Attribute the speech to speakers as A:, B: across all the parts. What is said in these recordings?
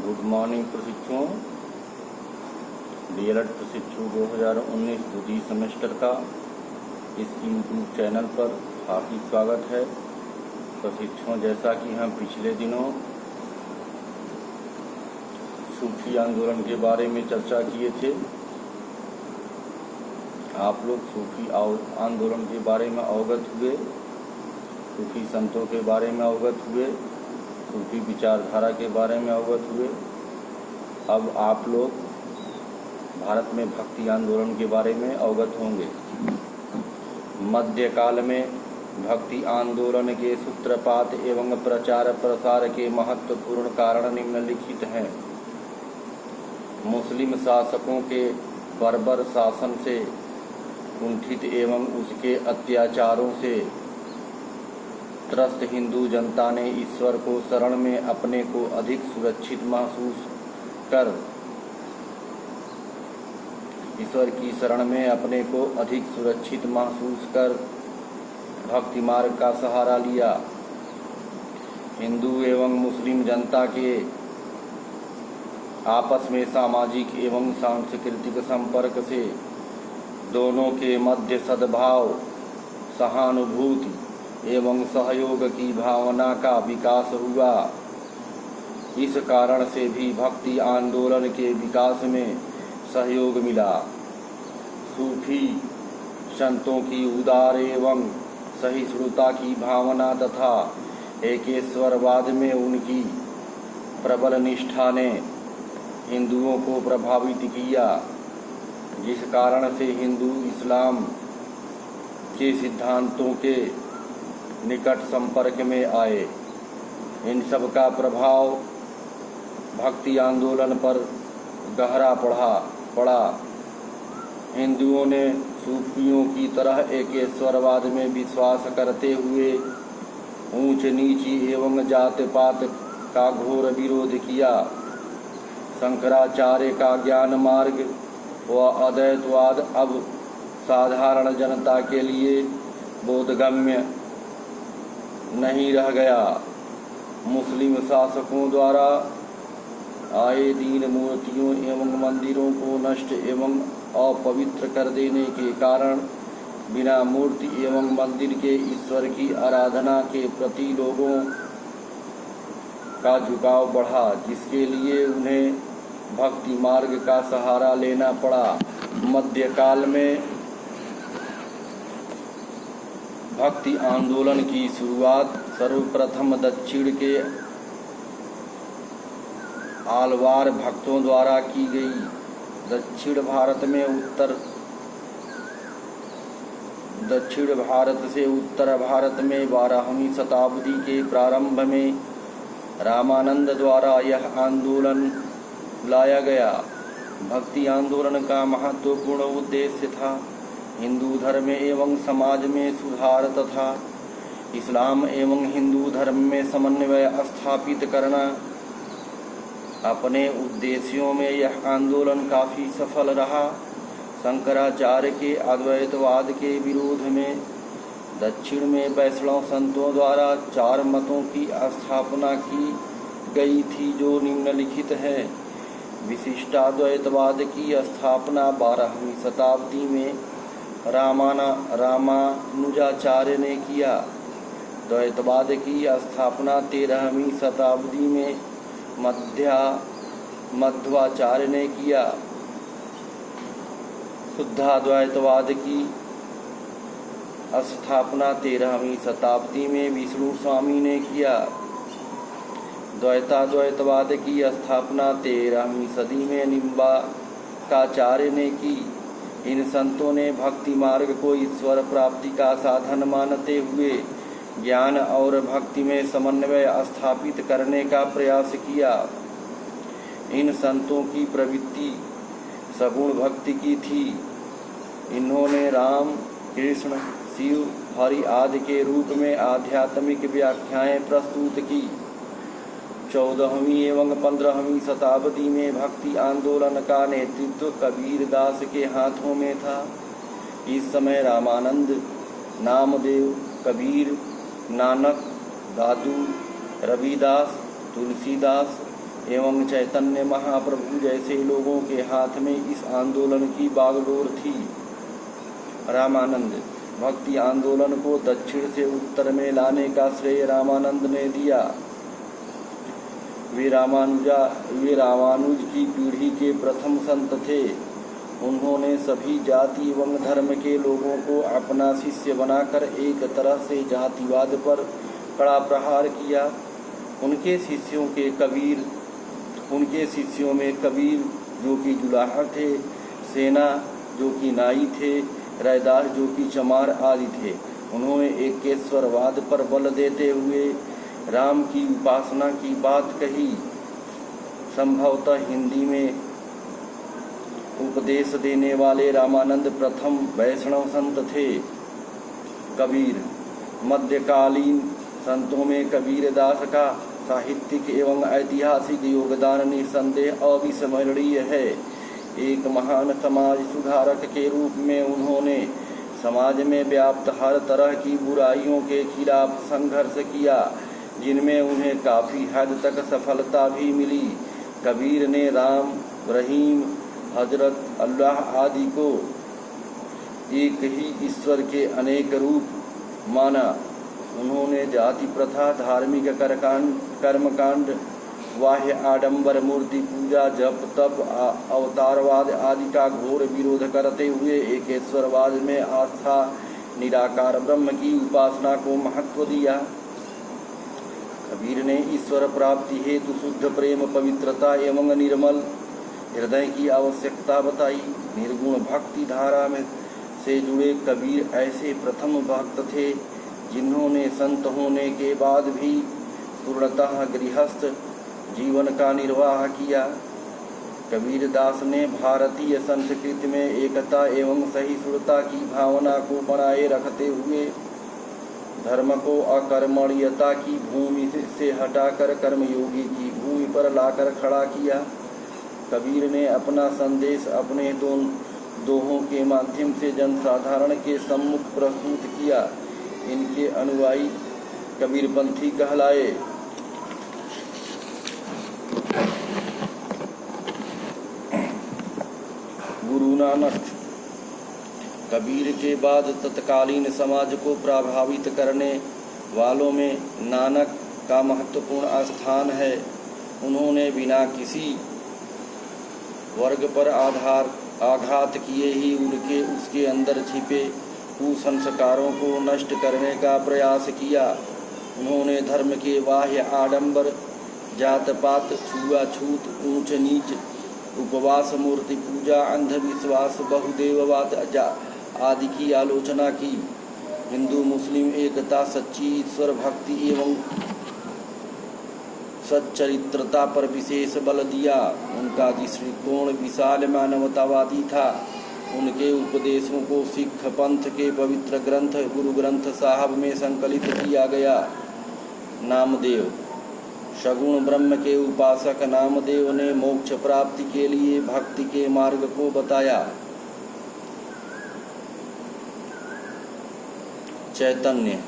A: Good morning प्रशिक्षुओं। DElEd प्रशिक्षु 2019 द्वितीय सेमेस्टर का इस यूट्यूब चैनल पर हार्दिक स्वागत है। प्रशिक्षुओं, जैसा कि हम पिछले दिनों सूफी आंदोलन के बारे में चर्चा किए थे, आप लोग सूफी आंदोलन के बारे में अवगत हुए, सूफी संतों के बारे में अवगत हुए, सूफी विचारधारा के बारे में अवगत हुए। अब आप लोग भारत में भक्ति आंदोलन के बारे में अवगत होंगे। मध्यकाल में भक्ति आंदोलन के सूत्रपात एवं प्रचार प्रसार के महत्वपूर्ण कारण निम्नलिखित हैं। मुस्लिम शासकों के बर्बर शासन से कुंठित एवं उसके अत्याचारों से त्रस्त हिंदू जनता ने ईश्वर को शरण में अपने को अधिक सुरक्षित महसूस कर ईश्वर की शरण में अपने को अधिक सुरक्षित महसूस कर भक्ति मार्ग का सहारा लिया। हिंदू एवं मुस्लिम जनता के आपस में सामाजिक एवं सांस्कृतिक संपर्क से दोनों के मध्य सद्भाव, सहानुभूति एवं सहयोग की भावना का विकास हुआ। इस कारण से भी भक्ति आंदोलन के विकास में सहयोग मिला। सूफी संतों की उदार एवं सहिष्णुता की भावना तथा एकेश्वरवाद में उनकी प्रबल निष्ठा ने हिंदुओं को प्रभावित किया, जिस कारण से हिंदू इस्लाम के सिद्धांतों के निकट संपर्क में आए। इन सब का प्रभाव भक्ति आंदोलन पर गहरा पड़ा। हिंदुओं ने सूफियों की तरह एकेश्वरवाद में विश्वास करते हुए ऊंच नीची एवं जात पात का घोर विरोध किया। शंकराचार्य का ज्ञान मार्ग व अद्वैतवाद अब साधारण जनता के लिए बोधगम्य नहीं रह गया। मुस्लिम शासकों द्वारा आए दिन मूर्तियों एवं मंदिरों को नष्ट एवं अपवित्र कर देने के कारण बिना मूर्ति एवं मंदिर के ईश्वर की आराधना के प्रति लोगों का झुकाव बढ़ा, जिसके लिए उन्हें भक्ति मार्ग का सहारा लेना पड़ा। मध्यकाल में भक्ति आंदोलन की शुरुआत सर्वप्रथम दक्षिण के आलवार भक्तों द्वारा की गई। दक्षिण भारत से उत्तर भारत में 12वीं शताब्दी के प्रारंभ में रामानंद द्वारा यह आंदोलन लाया गया। भक्ति आंदोलन का महत्वपूर्ण उद्देश्य था हिंदू धर्म एवं समाज में सुधार तथा इस्लाम एवं हिंदू धर्म में समन्वय स्थापित करना। अपने उद्देश्यों में यह आंदोलन काफी सफल रहा। शंकराचार्य के अद्वैतवाद के विरोध में दक्षिण में वैष्णव संतों द्वारा 4 मतों की स्थापना की गई थी, जो निम्नलिखित है। विशिष्टाद्वैतवाद की स्थापना 12वीं शताब्दी में रामानुजाचार्य ने किया। द्वैतवाद की स्थापना 13वीं शताब्दी में मध्वाचार्य ने किया। शुद्धाद्वैतवाद की स्थापना 13वीं शताब्दी में विष्णु स्वामी ने किया। द्वैताद्वैतवाद की स्थापना 13वीं सदी में निम्बार्काचार्य ने की। इन संतों ने भक्ति मार्ग को ईश्वर प्राप्ति का साधन मानते हुए ज्ञान और भक्ति में समन्वय स्थापित करने का प्रयास किया। इन संतों की प्रवृत्ति सगुण भक्ति की थी। इन्होंने राम, कृष्ण, शिव, हरि आदि के रूप में आध्यात्मिक व्याख्याएं प्रस्तुत की। 14वीं एवं 15वीं शताब्दी में भक्ति आंदोलन का नेतृत्व कबीर दास के हाथों में था। इस समय रामानंद, नामदेव, कबीर, नानक, दादू, रविदास, तुलसीदास, एवं चैतन्य महाप्रभु जैसे लोगों के हाथ में इस आंदोलन की बागडोर थी। रामानंद भक्ति आंदोलन को दक्षिण से उत्तर में लाने का श्रेय रामानंद ने दिया। वे रामानुज की पीढ़ी के प्रथम संत थे। उन्होंने सभी जाति एवं धर्म के लोगों को अपना शिष्य बनाकर एक तरह से जातिवाद पर कड़ा प्रहार किया। उनके शिष्यों में कबीर जो कि जुलाहा थे, सेना जो कि नाई थे, रैदास जो कि चमार आदि थे। उन्होंने एकेश्वरवाद पर बल देते हुए राम की उपासना की बात कही। संभवतः हिंदी में उपदेश देने वाले रामानंद प्रथम वैष्णव संत थे। कबीर मध्यकालीन संतों में कबीरदास का साहित्यिक एवं ऐतिहासिक योगदान निसंदेह अविस्मरणीय है। एक महान समाज सुधारक के रूप में उन्होंने समाज में व्याप्त हर तरह की बुराइयों के खिलाफ संघर्ष किया, जिनमें उन्हें काफ़ी हद तक सफलता भी मिली। कबीर ने राम, रहीम, हजरत, अल्लाह आदि को एक ही ईश्वर के अनेक रूप माना। उन्होंने जाति प्रथा, धार्मिक कर्मकांड, बाह्य आडंबर, मूर्ति पूजा, जप तप, अवतारवाद आदि का घोर विरोध करते हुए एकेश्वरवाद में आस्था, निराकार ब्रह्म की उपासना को महत्व दिया। कबीर ने ईश्वर प्राप्ति हेतु शुद्ध प्रेम, पवित्रता एवं निर्मल हृदय की आवश्यकता बताई। निर्गुण भक्ति धारा में से जुड़े कबीर ऐसे प्रथम भक्त थे जिन्होंने संत होने के बाद भी पूर्णतः गृहस्थ जीवन का निर्वाह किया। कबीरदास ने भारतीय संस्कृति में एकता एवं सहिष्णुता की भावना को बनाए रखते हुए धर्म को अकर्मण्यता की भूमि से हटाकर कर्मयोगी की भूमि पर लाकर खड़ा किया। कबीर ने अपना संदेश अपने दोहों के माध्यम से जनसाधारण के सम्मुख प्रस्तुत किया। इनके अनुयायी कबीरपंथी कहलाए। गुरु नानक कबीर के बाद तत्कालीन समाज को प्रभावित करने वालों में नानक का महत्वपूर्ण स्थान है। उन्होंने बिना किसी वर्ग पर आघात किए ही उसके अंदर छिपे कुसंस्कारों को नष्ट करने का प्रयास किया। उन्होंने धर्म के बाह्य आडंबर, जात पात, छुआछूत, ऊंच नीच, उपवास, मूर्ति पूजा, अंधविश्वास, बहुदेववाद आदि की आलोचना की। हिंदू मुस्लिम एकता, सच्ची ईश्वर भक्ति एवं सच्चरित्रता पर विशेष बल दिया। उनका दृष्टिकोण विशाल मानवतावादी था। उनके उपदेशों को सिख पंथ के पवित्र ग्रंथ गुरु ग्रंथ साहब में संकलित किया गया। नामदेव सगुण ब्रह्म के उपासक नामदेव ने मोक्ष प्राप्ति के लिए भक्ति के मार्ग को बताया। चैतन्य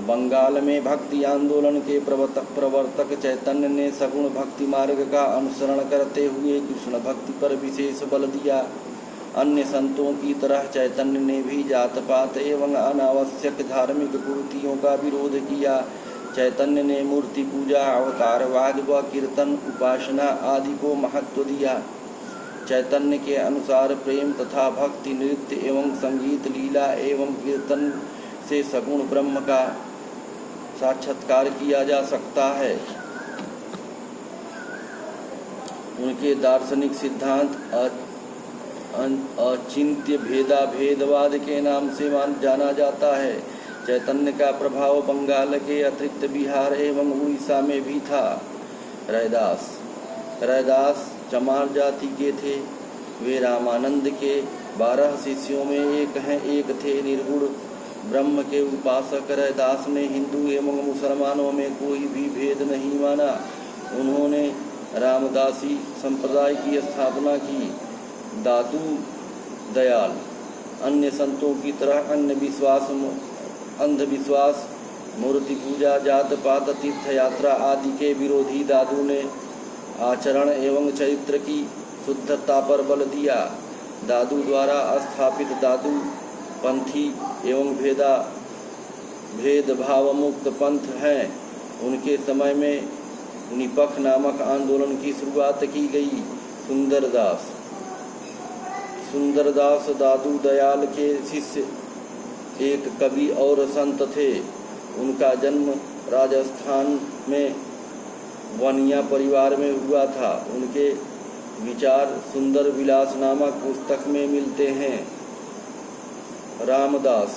A: बंगाल में भक्ति आंदोलन के प्रवर्तक चैतन्य ने सगुण भक्ति मार्ग का अनुसरण करते हुए कृष्ण भक्ति पर विशेष बल दिया। अन्य संतों की तरह चैतन्य ने भी जात पात एवं अनावश्यक धार्मिक कुरीतियों का विरोध किया। चैतन्य ने मूर्ति पूजा, अवतारवाद व कीर्तन उपासना आदि को महत्व दिया। चैतन्य के अनुसार प्रेम तथा भक्ति, नृत्य एवं संगीत, लीला एवं कीर्तन से सगुण ब्रह्म का साक्षात्कार किया जा सकता है। उनके दार्शनिक सिद्धांत अचिंत्य भेदवाद के नाम से जाना जाता है। चैतन्य का प्रभाव बंगाल के अतिरिक्त बिहार एवं उड़ीसा में भी था। रैदास चमार जाति के थे। वे रामानंद के 12 शिष्यों में एक थे। निर्गुण ब्रह्म के उपासक रैदास ने हिंदू एवं मुसलमानों में कोई भी भेद नहीं माना। उन्होंने रामदासी संप्रदाय की स्थापना की। दादू दयाल अन्य संतों की तरह अंधविश्वास, मूर्ति पूजा, जात पात, तीर्थ यात्रा आदि के विरोधी दादू ने आचरण एवं चरित्र की शुद्धता पर बल दिया। दादू द्वारा स्थापित दादू पंथी एवं भेदभाव मुक्त पंथ हैं। उनके समय में निपख नामक आंदोलन की शुरुआत की गई। सुंदरदास दादू दयाल के शिष्य एक कवि और संत थे। उनका जन्म राजस्थान में वनिया परिवार में हुआ था। उनके विचार सुंदर विलास नामक पुस्तक में मिलते हैं। रामदास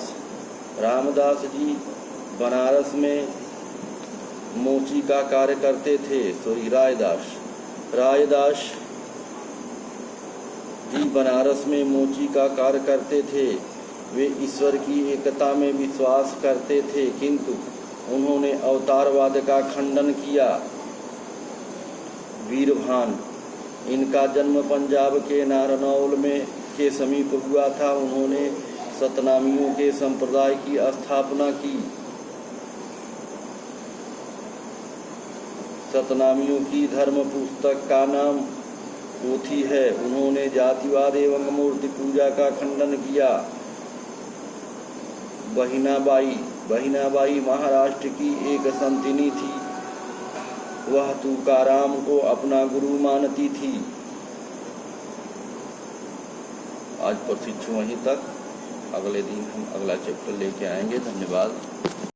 A: जी बनारस में मोची का कार्य करते थे। रायदास जी बनारस में मोची का कार्य करते थे। वे ईश्वर की एकता में विश्वास करते थे, किंतु उन्होंने अवतारवाद का खंडन किया। वीरभान, इनका जन्म पंजाब के नारनौल में के समीप हुआ था। उन्होंने सतनामियों के संप्रदाय की स्थापना की। सतनामियों की धर्म पुस्तक का नाम पोथी है। उन्होंने जातिवाद एवं मूर्ति पूजा का खंडन किया। बहिनाबाई महाराष्ट्र की एक संतनी थी। वह तुकाराम को अपना गुरु मानती थी। आज प्रशिक्षण वहीं तक। अगले दिन हम अगला चैप्टर लेके आएंगे। धन्यवाद।